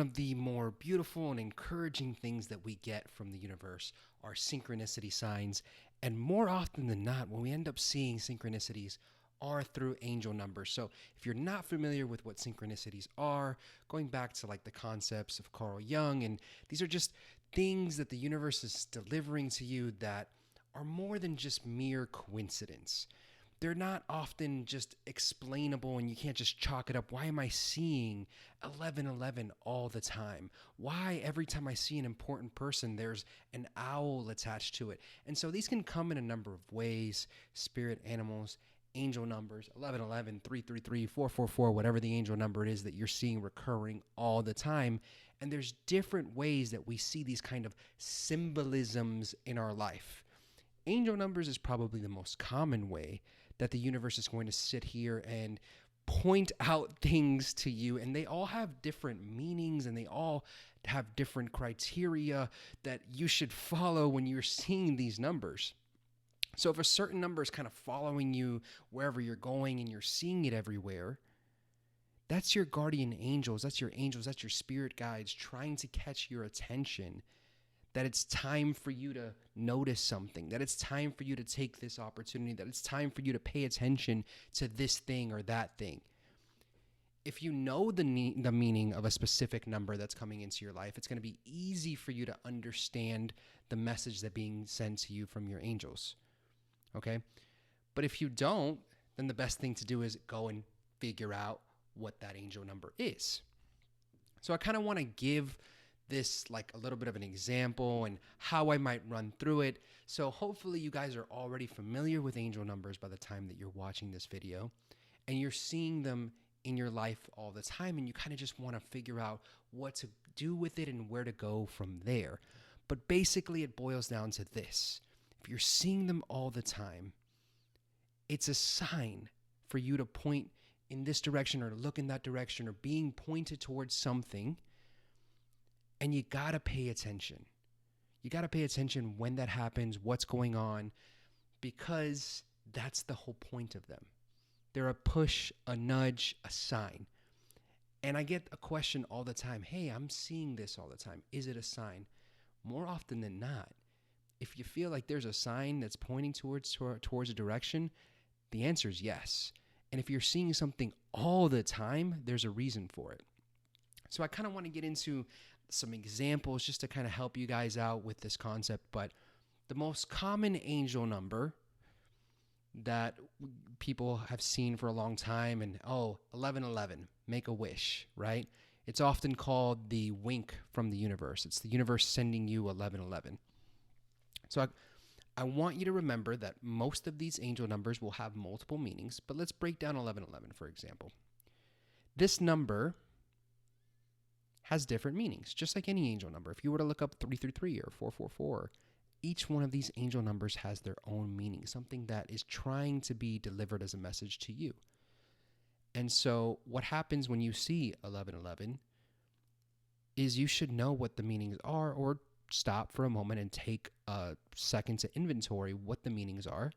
of the more beautiful and encouraging things that we get from the universe are synchronicity signs. And more often than not, when we end up seeing synchronicities, are through angel numbers. So if you're not familiar with what synchronicities are, going back to like the concepts of Carl Jung, and these are just things that the universe is delivering to you that are more than just mere coincidence. They're not often just explainable and you can't just chalk it up. Why am I seeing 1111 all the time? Why every time I see an important person, there's an owl attached to it? And so these can come in a number of ways: spirit animals, angel numbers, 1111, 333, 444, whatever the angel number is that you're seeing recurring all the time. And there's different ways that we see these kind of symbolisms in our life. Angel numbers is probably the most common way that the universe is going to sit here and point out things to you, and they all have different meanings and they all have different criteria that you should follow when you're seeing these numbers. So if a certain number is kind of following you wherever you're going and you're seeing it everywhere, that's your guardian angels, that's your spirit guides trying to catch your attention, that it's time for you to notice something, that it's time for you to take this opportunity, that it's time for you to pay attention to this thing or that thing. If you know the meaning of a specific number that's coming into your life, it's going to be easy for you to understand the message that's being sent to you from your angels. Okay? But if you don't, then the best thing to do is go and figure out what that angel number is. So I kind of want to give this like a little bit of an example and how I might run through it. So hopefully you guys are already familiar with angel numbers by the time that you're watching this video, and you're seeing them in your life all the time, and you kind of just want to figure out what to do with it and where to go from there. But basically it boils down to this: if you're seeing them all the time, it's a sign for you to point in this direction or look in that direction or being pointed towards something. And you got to pay attention. You got to pay attention when that happens, what's going on, because that's the whole point of them. They're a push, a nudge, a sign. And I get a question all the time: hey, I'm seeing this all the time. Is it a sign? More often than not, if you feel like there's a sign that's pointing towards a direction, the answer is yes. And if you're seeing something all the time, there's a reason for it. So I kind of want to get into some examples just to kind of help you guys out with this concept. But the most common angel number that people have seen for a long time, and 1111, make a wish, right? It's often called the wink from the universe. It's the universe sending you 1111. So I want you to remember that most of these angel numbers will have multiple meanings, but let's break down 1111, for example. This number has different meanings, just like any angel number. If you were to look up 333 or 444, each one of these angel numbers has their own meaning, something that is trying to be delivered as a message to you. And so what happens when you see 1111 is you should know what the meanings are, or stop for a moment and take a second to inventory what the meanings are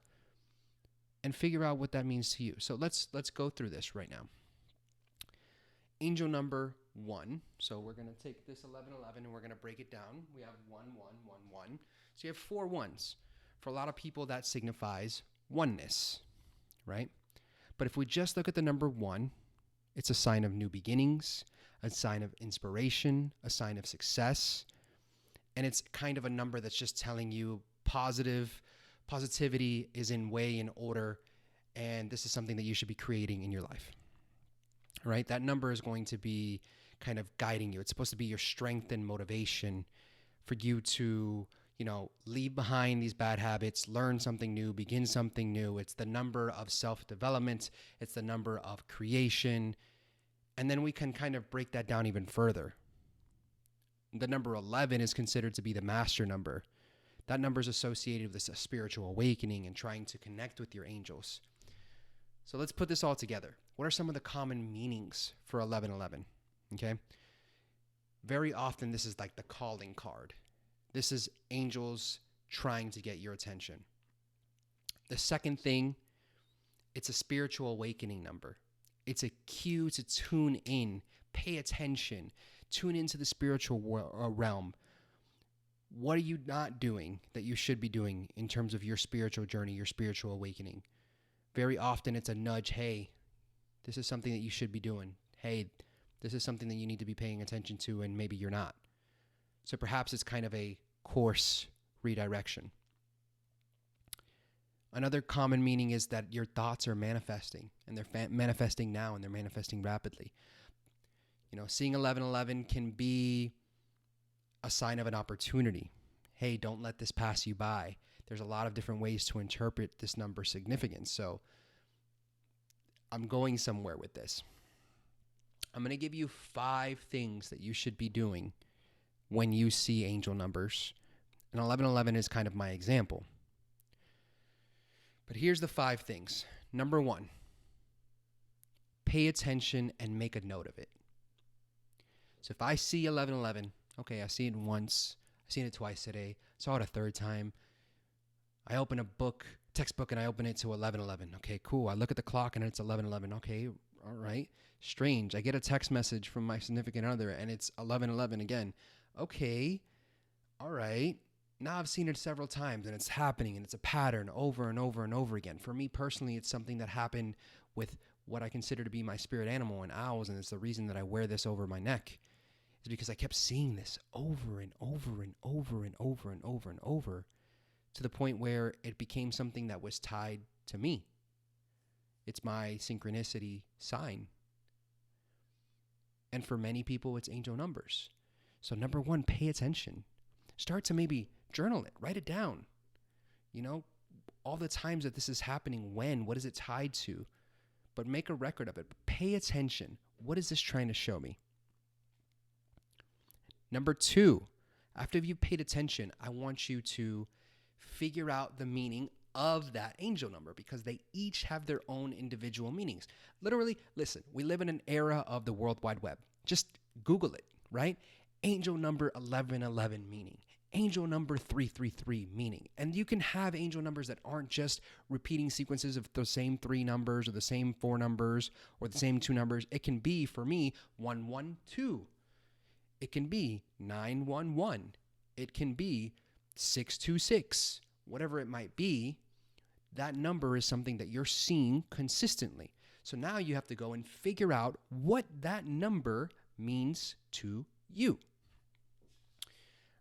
and figure out what that means to you. So let's go through this right now. Angel number 1. So we're going to take this 1111 and we're going to break it down. We have 1, 1, 1, 1. So you have 4 ones. For a lot of people, that signifies oneness, right? But if we just look at the number 1, it's a sign of new beginnings, a sign of inspiration, a sign of success. And it's kind of a number that's just telling you positivity is in order, and this is something that you should be creating in your life. Right? That number is going to be kind of guiding you. It's supposed to be your strength and motivation for you to, leave behind these bad habits, learn something new, begin something new. It's the number of self-development. It's the number of creation. And then we can kind of break that down even further. The number 11 is considered to be the master number. That number is associated with a spiritual awakening and trying to connect with your angels. So let's put this all together. What are some of the common meanings for 1111? Okay. Very often, this is like the calling card. This is angels trying to get your attention. The second thing, it's a spiritual awakening number. It's a cue to tune in, pay attention, Tune into the spiritual realm. What are you not doing that you should be doing in terms of your spiritual journey, your spiritual awakening? Very often it's a nudge. Hey, this is something that you should be doing. Hey, this is something that you need to be paying attention to, and maybe you're not. So perhaps it's kind of a course redirection. Another common meaning is that your thoughts are manifesting, and they're manifesting now, and they're manifesting rapidly. Seeing 1111 can be a sign of an opportunity. Hey, don't let this pass you by. There's a lot of different ways to interpret this number's significance. So I'm going somewhere with this. I'm going to give you 5 things that you should be doing when you see angel numbers. And 1111 is kind of my example. But here's the 5 things. Number 1, pay attention and make a note of it. So if I see 1111, okay, I see it once, I've seen it twice today, saw it a third time. I open a textbook, and I open it to 1111. Okay, cool. I look at the clock and it's 1111. Okay, all right. Strange. I get a text message from my significant other and it's 1111 again. Okay, all right. Now I've seen it several times and it's happening, and it's a pattern over and over and over again. For me personally, it's something that happened with what I consider to be my spirit animal and owls, and it's the reason that I wear this over my neck, is because I kept seeing this over and over and over and over and over and over, to the point where it became something that was tied to me. It's my synchronicity sign. And for many people, it's angel numbers. So number 1, pay attention. Start to maybe journal it, write it down. All the times that this is happening, what is it tied to? But make a record of it. Pay attention. What is this trying to show me? Number 2, after you've paid attention, I want you to figure out the meaning of that angel number, because they each have their own individual meanings. Literally, listen, we live in an era of the World Wide Web. Just Google it, right? Angel number 1111 meaning. Angel number 333 meaning. And you can have angel numbers that aren't just repeating sequences of the same 3 numbers or the same 4 numbers or the same 2 numbers. It can be, for me, 112. It can be 911. It can be 626. Whatever it might be, that number is something that you're seeing consistently. So now you have to go and figure out what that number means to you.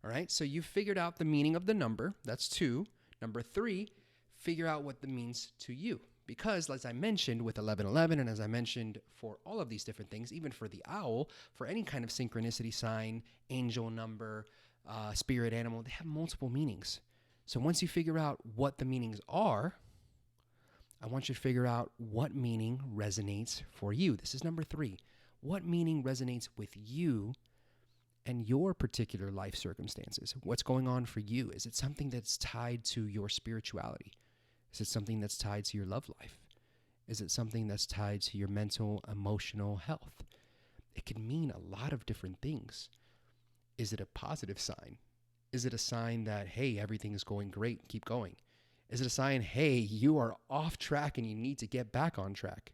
All right, so you've figured out the meaning of the number. That's 2. Number 3, figure out what it means to you. Because, as I mentioned with 1111, and as I mentioned for all of these different things, even for the owl, for any kind of synchronicity sign, angel number, spirit animal, they have multiple meanings. So once you figure out what the meanings are, I want you to figure out what meaning resonates for you. This is number 3. What meaning resonates with you and your particular life circumstances? What's going on for you? Is it something that's tied to your spirituality? Is it something that's tied to your love life? Is it something that's tied to your mental, emotional health? It can mean a lot of different things. Is it a positive sign? Is it a sign that, hey, everything is going great, keep going? Is it a sign, hey, you are off track and you need to get back on track?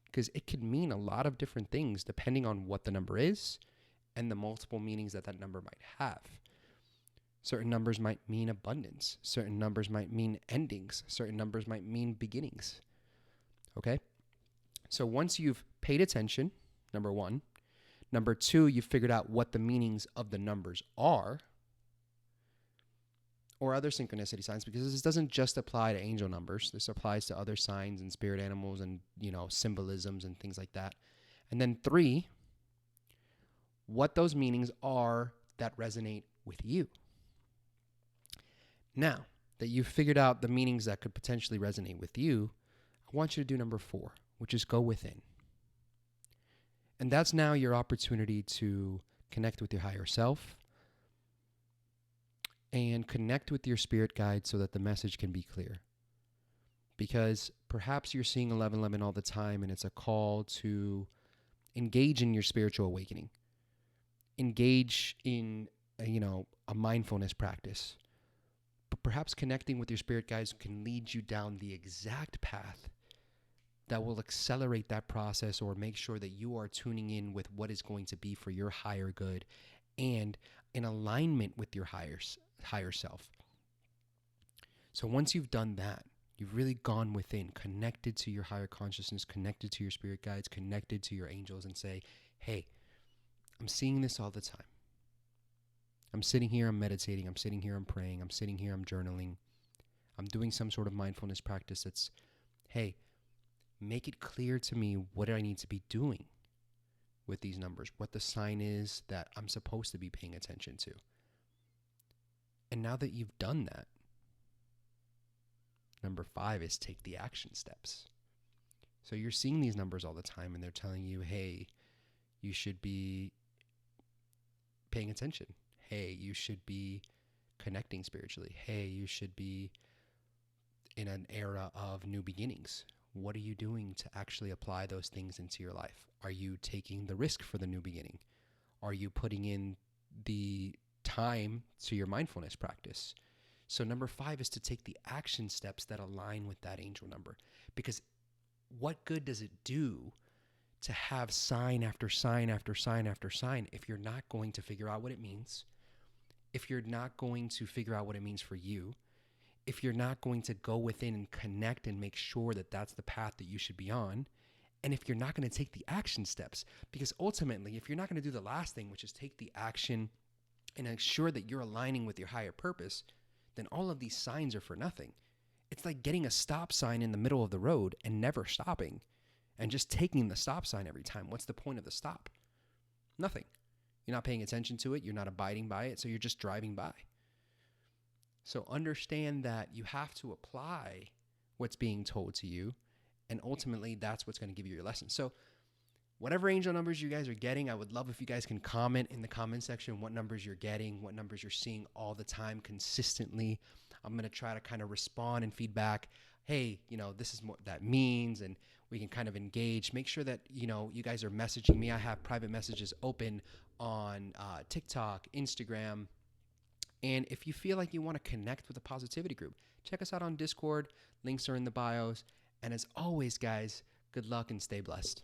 Because it could mean a lot of different things depending on what the number is and the multiple meanings that that number might have. Certain numbers might mean abundance. Certain numbers might mean endings. Certain numbers might mean beginnings. Okay? So once you've paid attention, number 1. Number 2, you've figured out what the meanings of the numbers are, or other synchronicity signs, because this doesn't just apply to angel numbers. This applies to other signs and spirit animals and, symbolisms and things like that. And then 3, what those meanings are that resonate with you. Now that you've figured out the meanings that could potentially resonate with you, I want you to do number 4, which is go within. And that's now your opportunity to connect with your higher self and connect with your spirit guide so that the message can be clear. Because perhaps you're seeing 1111 all the time and it's a call to engage in your spiritual awakening. Engage in, a mindfulness practice. But perhaps connecting with your spirit guides can lead you down the exact path that will accelerate that process or make sure that you are tuning in with what is going to be for your higher good and in alignment with your higher self. So once you've done that, you've really gone within, connected to your higher consciousness, connected to your spirit guides, connected to your angels, and say, hey, I'm seeing this all the time. I'm sitting here, I'm meditating, I'm sitting here, I'm praying, I'm sitting here, I'm journaling. I'm doing some sort of mindfulness practice that's, hey, make it clear to me what I need to be doing with these numbers, what the sign is that I'm supposed to be paying attention to. And now that you've done that, number 5 is take the action steps. So you're seeing these numbers all the time and they're telling you, hey, you should be paying attention. Hey, you should be connecting spiritually. Hey, you should be in an era of new beginnings. What are you doing to actually apply those things into your life? Are you taking the risk for the new beginning? Are you putting in the time to your mindfulness practice? So number 5 is to take the action steps that align with that angel number. Because what good does it do to have sign after sign after sign after sign if you're not going to figure out what it means, if you're not going to figure out what it means for you, if you're not going to go within and connect and make sure that that's the path that you should be on, and if you're not going to take the action steps? Because ultimately, if you're not going to do the last thing, which is take the action and ensure that you're aligning with your higher purpose, then all of these signs are for nothing. It's like getting a stop sign in the middle of the road and never stopping and just taking the stop sign every time. What's the point of the stop? Nothing. You're not paying attention to it. You're not abiding by it. So you're just driving by. So understand that you have to apply what's being told to you. And ultimately, that's what's going to give you your lesson. So whatever angel numbers you guys are getting, I would love if you guys can comment in the comment section what numbers you're getting, what numbers you're seeing all the time consistently. I'm going to try to kind of respond and feedback. Hey, this is what that means. And we can kind of engage. Make sure that, you guys are messaging me. I have private messages open on TikTok, Instagram. And if you feel like you want to connect with a positivity group, check us out on Discord. Links are in the bios. And as always, guys, good luck and stay blessed.